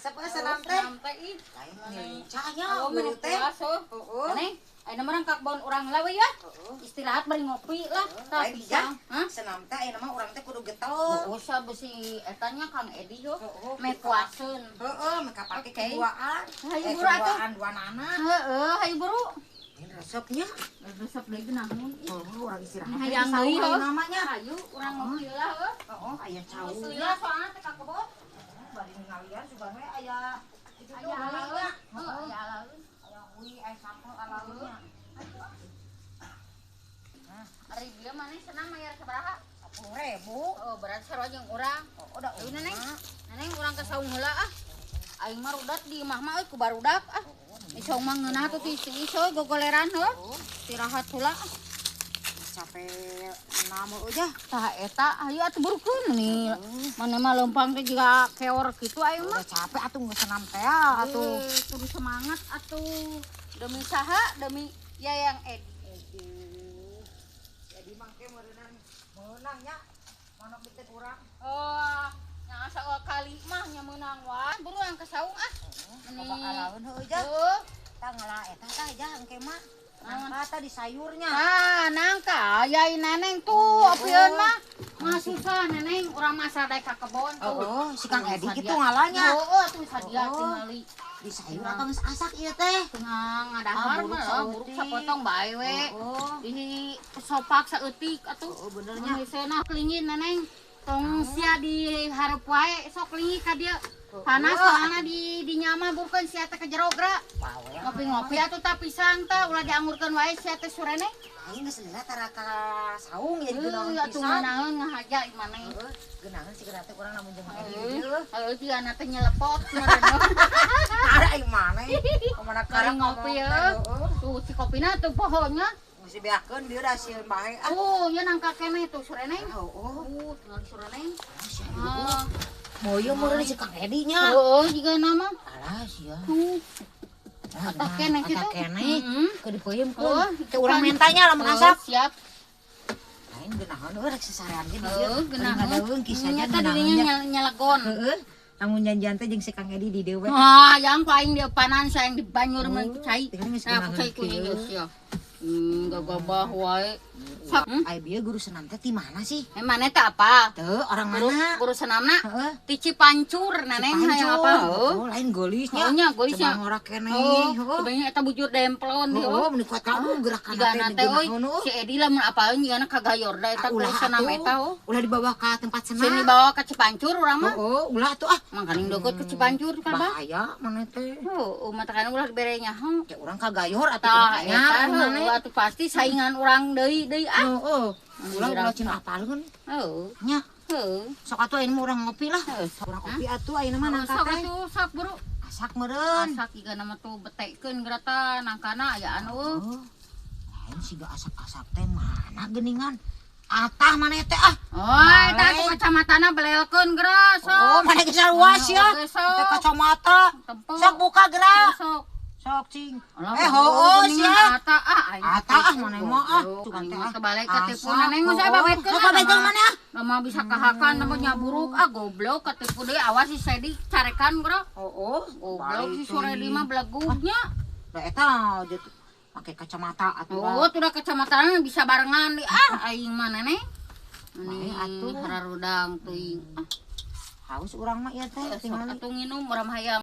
resep senam teh. Senam teh ih. Lain cahnya Menit teh. Heeh. Neng, aya mah rangkak baun urang lah we ya. Istirahat bari ngopi lah. Lain Pisang. Hah? senam teh aya mah urang teh kudu getok. Oh, sa besi etanya Kang Edi yo. Me puaseun. Heeh, mereka pake keduaan. Hayu buru atuh. Keduaan dua nana. Heeh, hayu buru. Ini resepnya. Resep deui geunahun. Urang istirahat. Hayang deui namanya. Hayu urang ngopi lah heuh. Heeh, aya cau. Seula soalna teh ka kebon. Bari ngalian juga we aya itu tuh Aya alaeun. aya. Aya alaeun. Aya ui aya sampel alaeunnya. Ari dia maneh senam mayar sabaraha? 10.000. Oh, berarti sarua jeung urang. Udah Ayo Neneng. Neneng urang ke saung heula ah. Aing mah rudat di imah mah euy ku barudak ah. Di saung mah ngeunah tuh ti isoy gogoleran heuh. Istirahat heula. Capek namu aja. Tah eta ayo atuh burukeun nih. Mana mah lempang teh juga keor kitu aing mah. Udah capek atuh geus senam teh atuh. Kudu semangat atuh. Demi saha? Demi Yayang Edi. Jadi mangke meunangnya manok bikin urang. Oh, yang asa kali mah nya meunang wae. Buruan ke saung ah. Coba alaun heuh aja. Tah ngalah eta tah aja engke mah. Nangka di sayurnya. Ah, nangka yai Neneng tuh opieun mah. Mah susah Neneng urang masa daek ka kebon tuh. Oh, si Kang Edi kitu ngalahnya. Heeh, tuh sadia tingali. Di sayur atau geus asak ieu teh. Tengah ngadahar mah buruk sapotong bae we. Di sopak saeutik atuh. Oh, benernya. Misalna kelingin Neneng. Tong sia di hareup wae sok lingi ka dieu. Panas soalna di nyama bukan sia teh kejerogra. Ngopi-ngopi atuh tah pisang tah ulah diangurkeun wae sia teh surene. Aing geus leula tara ka saung jadi geunaheun Atuh pisan. nganaeun ngahaja maneh. Geunaheun si geuna teh urang lamun jeung Edi Heeh, dieu. heeh jiga teh nyelepot kumaha. Ada aing maneh. Kemana Kali ngopi ya. Tuh si kopina tuh pohonnya. Geus dibeakeun dieu da sieun bae. Oh, nya nangka keneh tuh surene. Oh, Tinggal surene. moyo meureun si Kang Edi nya. Heeh, jiga nama. Alah sia. Atah keneh kitu. Atah keneh. Ke dipeuyeumkeun. Heeh, Teu urang mentanya lamun asak. Siap. Lain geunaheun rek sesarean ge dieu. Heeh, geunaheun. Ngadaeun kisahnya Nya teh dirinya nyalagon. Heeh. Lamun janjian teh jeung si Kang Edi di dieu we. Ah, yang paling di depanan sayang di banyur mah cai. Tinggal geus Nah, aku cai kuning geus ya. Gagabah wae. Ai bieu guru senam teh ti mana sih? Maneh teh apa? Teu orang Guru mana? guru senamna Heeh. ti Cipancur Neneng hayang apa? Oh, lain golisnya. Nya golisnya. Coba ngora keneh. Oh, sebenarnya eta bujur demplon dia. Oh, meuni kuat kamu gerakan Jika nate euy, si Edi lamun apaeun jigana kagayor da eta ulah senam eta oh. Ulah dibawa ka tempat senam. Sini bawa ka Cipancur urang mah. Oh, ulah tuh ah. Mangkaning deket ke Cipancur kan Bang. Bahaya mana teh. Oh, mata kan ulah dibere nyaho. Ya urang kagayor atuh Tah nya. eta atuh pasti saingan urang deui ah. Heeh. Ulah cina apalkeun. Heuh. Nya. Heuh. Sok atuh ayeuna urang ngopi lah. Urang kopi atuh ayeuna mah nangka Sok teh. atuh sok buru. Asak meureun. Asak iga nama tuh betekeun gerata nangkana aya anu. Oh. Lain siga asak-asak teh mana geuningan. Atah mana teh ah. Oh, eta tuh kacamatana belelkeun geura sok. Oh, mana geus luas ya. Teh kacamata. Tempel. Sok buka geura. Sok. Sok cing. Oh, sia. Ata Ata mana mah ah. Tukang teh balik katipu Neneng geus babetkeun. Babetkeun mana? Lama bisa kahakan namanya buruk ah goblok katipu deui awas si Sedi carekan bro. Oh, Goblok si sore di mah belegugnya. Da eta pakai kacamata atuh. Oh, tuh kacamata bisa barengan di aing mah Neneng. Ini atuh hararudang teuing. Haus urang mah ieu teh tinggal Atuh nginum urang hayang